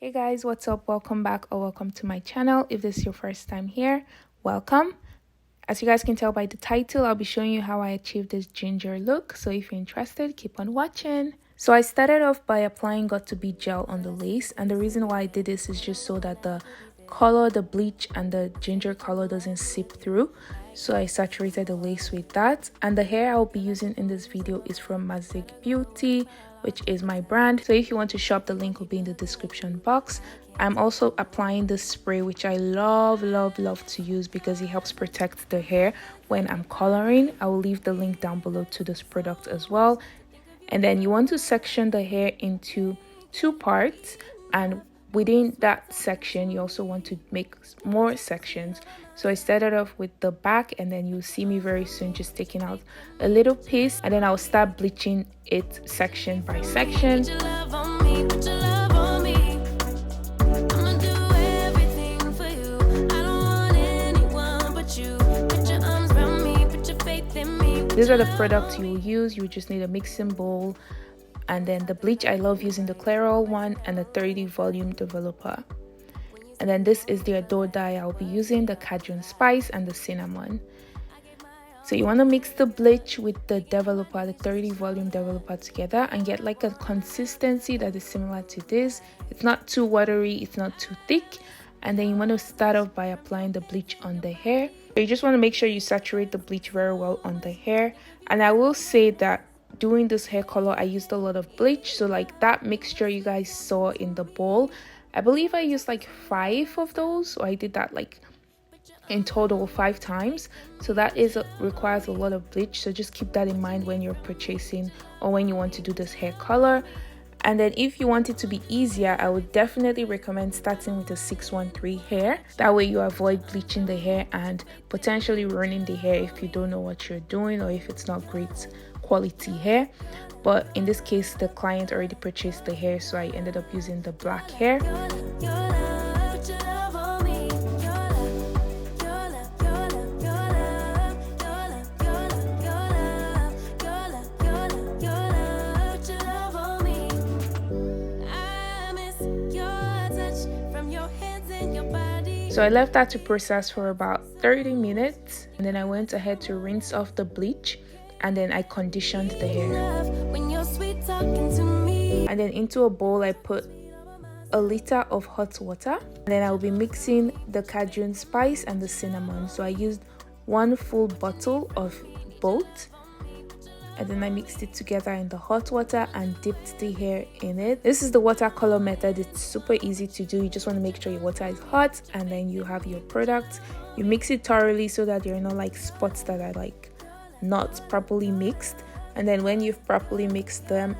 Hey guys, what's up? Welcome back or welcome to my channel. If this is your first time here, welcome. As you guys can tell by the title, I'll be showing you how I achieved this ginger look. So if you're interested, keep on watching. So I started off by applying got2b gel on the lace, and the reason why I did this is just so that the color, the bleach and the ginger color doesn't seep through. So I saturated the lace with that, and the hair I'll be using in this video is from Mazic Beauty, which is my brand. So if you want to shop, the link will be in the description box. I'm also applying this spray, which I love to use because it helps protect the hair when I'm coloring. I will leave the link down below to this product as well. And then you want to section the hair into 2 parts, and within that section you also want to make more sections. So I started off with the back, and then you'll see me very soon just taking out a little piece, and then I'll start bleaching it section by section. These are the products you will use. You just need a mixing bowl, and then the bleach. I love using the Clairol one and the 30 volume developer. And then this is the Adore dye I'll be using, the cajun spice and the cinnamon. So you want to mix the bleach with the developer, the 30 volume developer together, and get like a consistency that is similar to this. It's not too watery, it's not too thick. And then you want to start off by applying the bleach on the hair. So you just want to make sure you saturate the bleach very well on the hair. And I will say that doing this hair color, I used a lot of bleach. So like that mixture you guys saw in the bowl, I believe I used like 5 of those. So I did that like in total 5 times. So that requires a lot of bleach. So just keep that in mind when you're purchasing or when you want to do this hair color. And then if you want it to be easier, I would definitely recommend starting with a 613 hair. That way you avoid bleaching the hair and potentially ruining the hair if you don't know what you're doing or if it's not great quality hair. But in this case, the client already purchased the hair, so I ended up using the black hair. So I left that to process for about 30 minutes, and then I went ahead to rinse off the bleach, and then I conditioned the hair. And then into a bowl I put a liter of hot water, and then I'll be mixing the cajun spice and the cinnamon. So I used 1 full bottle of both, and then I mixed it together in the hot water and dipped the hair in it. This is the watercolor method. It's super easy to do. You just want to make sure your water is hot, and then you have your product. You mix it thoroughly so that there are no like spots that are like not properly mixed. And then when you've properly mixed them,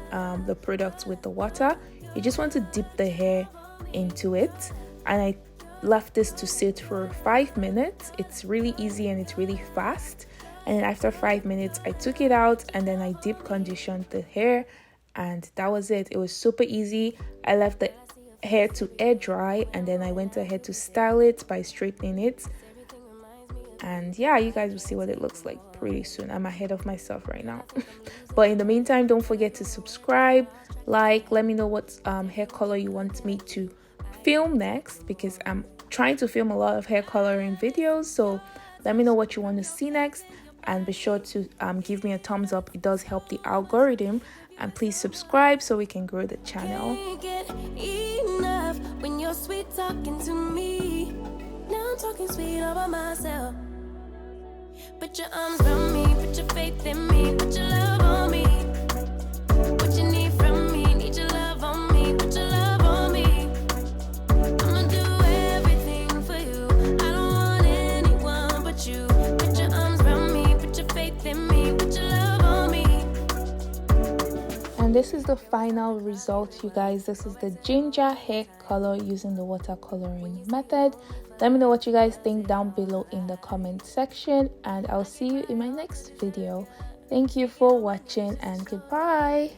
the products with the water, you just want to dip the hair into it. And I left this to sit for 5 minutes. It's really easy and it's really fast. And then after 5 minutes, I took it out, and then I deep conditioned the hair, and that was it. It was super easy. I left the hair to air dry, and then I went ahead to style it by straightening it. And yeah, you guys will see what it looks like pretty soon. I'm ahead of myself right now. But in the meantime, don't forget to subscribe, like, let me know what hair color you want me to film next, because I'm trying to film a lot of hair coloring videos. So let me know what you want to see next. And be sure to give me a thumbs up. It does help the algorithm. And please subscribe so we can grow the channel. Enough when you're sweet talking to me. Now I'm talking sweet about myself. Put your arms around me, put your faith in me, put your love on me. What you need from me, need your love on me, put your love on me. I'ma do everything for you. I don't want anyone but you. Put your arms around me. And this is the final result, you guys. This is the ginger hair color using the watercoloring method. Let me know what you guys think down below in the comment section, and I'll see you in my next video. Thank you for watching, and goodbye.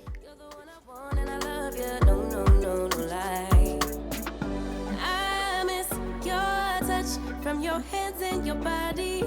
From your hands and your body.